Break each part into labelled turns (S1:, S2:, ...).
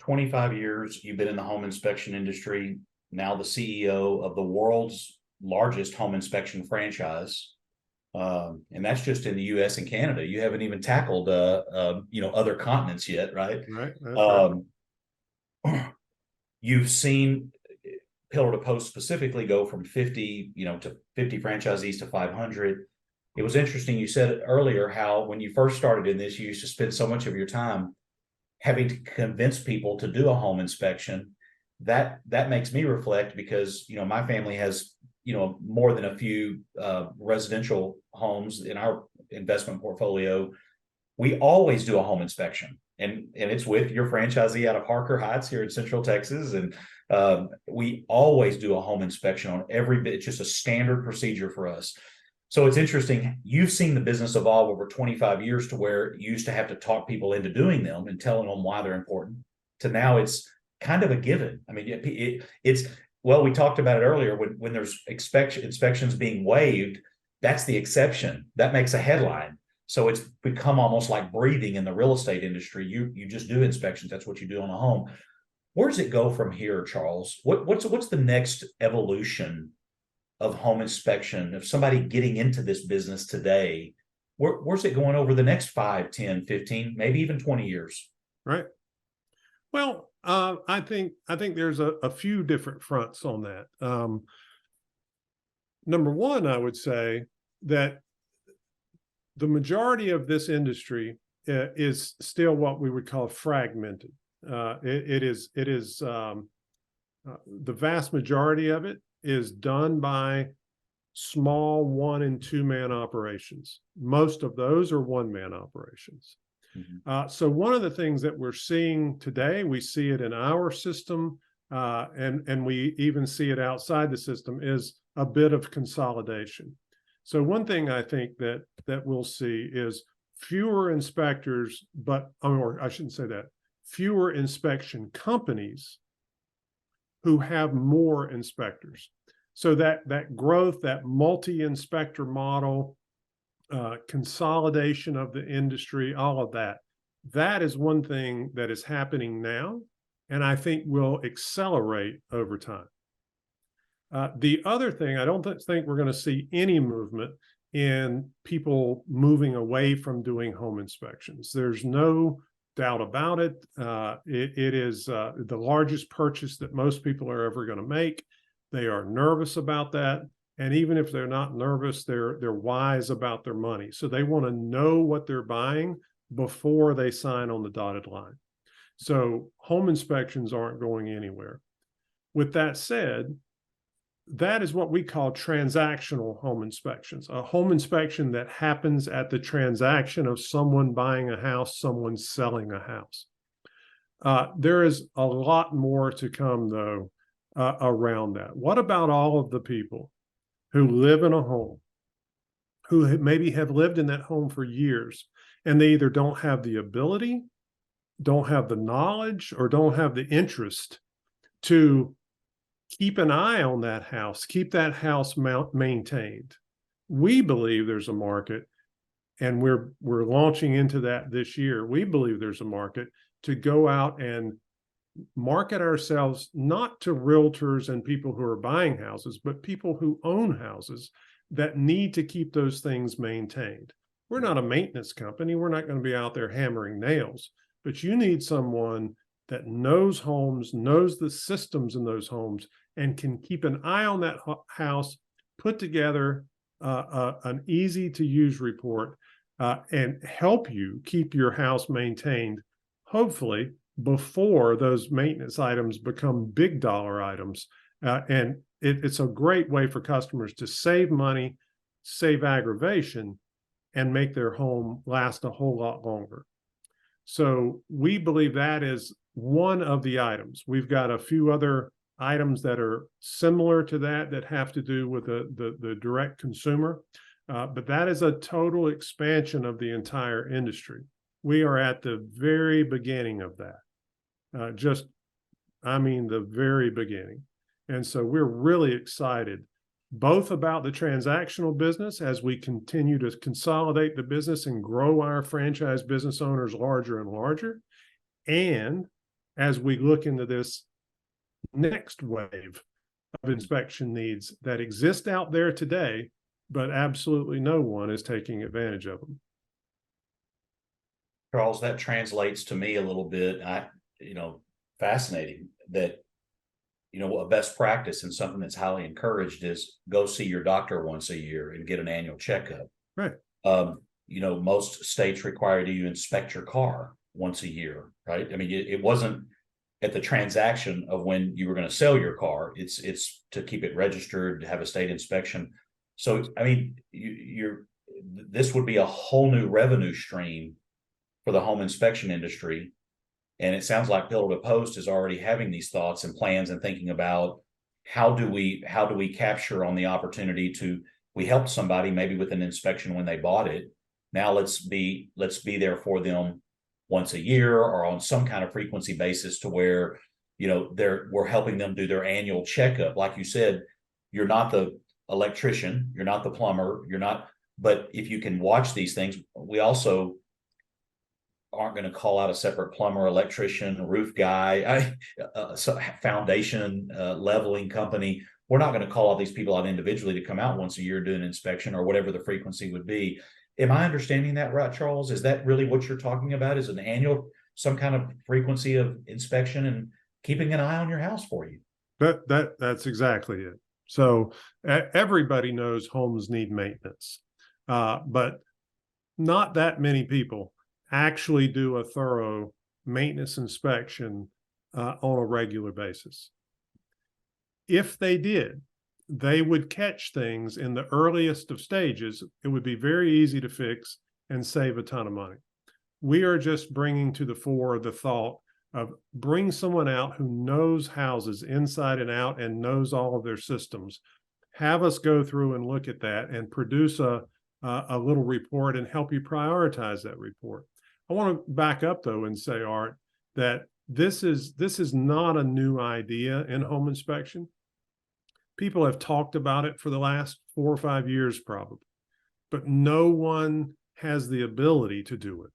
S1: 25 years you've been in the home inspection industry, now the CEO of the world's largest home inspection franchise. And that's just in the US and Canada. You haven't even tackled other continents yet, right?
S2: Right. That's right.
S1: You've seen Pillar to Post specifically go from 50, to 50 franchisees to 500. It was interesting. You said earlier how when you first started in this, you used to spend so much of your time having to convince people to do a home inspection. That makes me reflect because, my family has, more than a few residential homes in our investment portfolio. We always do a home inspection, and it's with your franchisee out of Harker Heights here in Central Texas. And we always do a home inspection on every bit. It's just a standard procedure for us. So it's interesting. You've seen the business evolve over 25 years to where you used to have to talk people into doing them and telling them why they're important, to now it's kind of a given. I mean, well, we talked about it earlier. When there's inspections being waived, that's the exception. That makes a headline. So it's become almost like breathing in the real estate industry. You just do inspections. That's what you do on a home. Where does it go from here, Charles? What's the next evolution of home inspection, of somebody getting into this business today? Where's it going over the next 5, 10, 15, maybe even 20 years?
S2: Right. Well, I think there's a few different fronts on that. Number one, I would say that the majority of this industry is still what we would call fragmented. It is the vast majority of it is done by small 1- and 2-man operations. Most of those are 1-man operations. Mm-hmm. So one of the things that we're seeing today, we see it in our system, and we even see it outside the system, is a bit of consolidation. So one thing I think that we'll see is fewer inspectors, or I shouldn't say that, fewer inspection companies who have more inspectors. So that growth, that multi-inspector model, consolidation of the industry, all of that is one thing that is happening now, and I think will accelerate over time. The other thing, I don't think we're going to see any movement in people moving away from doing home inspections. There's no doubt about it. It is the largest purchase that most people are ever going to make. They are nervous about that. And even if they're not nervous, they're wise about their money. So they want to know what they're buying before they sign on the dotted line. So home inspections aren't going anywhere. With that said, that is what we call transactional home inspections, a home inspection that happens at the transaction of someone buying a house, someone selling a house. There is a lot more to come, though, around that. What about all of the people who live in a home, who maybe have lived in that home for years, and they either don't have the ability, don't have the knowledge, or don't have the interest to keep an eye on that house, keep that house maintained? We believe there's a market, and we're launching into that this year. We believe there's a market to go out and market ourselves not to realtors and people who are buying houses, but people who own houses that need to keep those things maintained. We're not a maintenance company. We're not going to be out there hammering nails, but you need someone that knows homes, knows the systems in those homes, and can keep an eye on that house, put together an easy-to-use report, and help you keep your house maintained, hopefully, before those maintenance items become big dollar items. And it's a great way for customers to save money, save aggravation, and make their home last a whole lot longer. So we believe that is one of the items. We've got a few other items that are similar to that have to do with the direct consumer. But that is a total expansion of the entire industry. We are at the very beginning of that. The very beginning. And so we're really excited both about the transactional business as we continue to consolidate the business and grow our franchise business owners larger and larger, and as we look into this next wave of inspection needs that exist out there today, but absolutely no one is taking advantage of them.
S1: Charles, that translates to me a little bit. Fascinating that, a best practice and something that's highly encouraged is go see your doctor once a year and get an annual checkup.
S2: Right.
S1: Most states require you to inspect your car once a year, right? I mean, it wasn't at the transaction of when you were going to sell your car. It's to keep it registered, to have a state inspection. So, I mean, this would be a whole new revenue stream for the home inspection industry. And it sounds like Pillar to Post is already having these thoughts and plans and thinking about how do we capture on the opportunity to, we helped somebody maybe with an inspection when they bought it. Now let's be there for them once a year or on some kind of frequency basis to where, we're helping them do their annual checkup. Like you said, you're not the electrician, you're not the plumber, but if you can watch these things, we also aren't going to call out a separate plumber, electrician, roof guy, foundation, leveling company. We're not going to call all these people out individually to come out once a year, do an inspection or whatever the frequency would be. Am I understanding that right, Charles? Is that really what you're talking about? Is an annual, some kind of frequency of inspection and keeping an eye on your house for you?
S2: That's exactly it. So everybody knows homes need maintenance, but not that many people actually do a thorough maintenance inspection on a regular basis. If they did, they would catch things in the earliest of stages. It would be very easy to fix and save a ton of money. We are just bringing to the fore the thought of bring someone out who knows houses inside and out and knows all of their systems. Have us go through and look at that and produce a little report and help you prioritize that report. I want to back up though and say, Art, that this is not a new idea in home inspection. People have talked about it for the last 4 or 5 years probably, but no one has the ability to do it.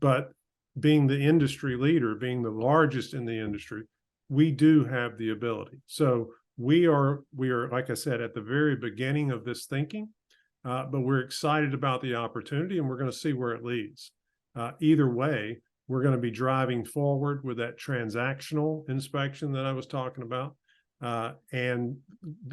S2: But being the industry leader, being the largest in the industry, we do have the ability. So we are, like I said, at the very beginning of this thinking, but we're excited about the opportunity and we're going to see where it leads. Either way, we're going to be driving forward with that transactional inspection that I was talking about, and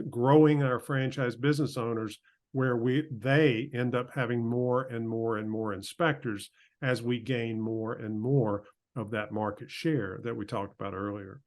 S2: growing our franchise business owners where they end up having more and more and more inspectors as we gain more and more of that market share that we talked about earlier.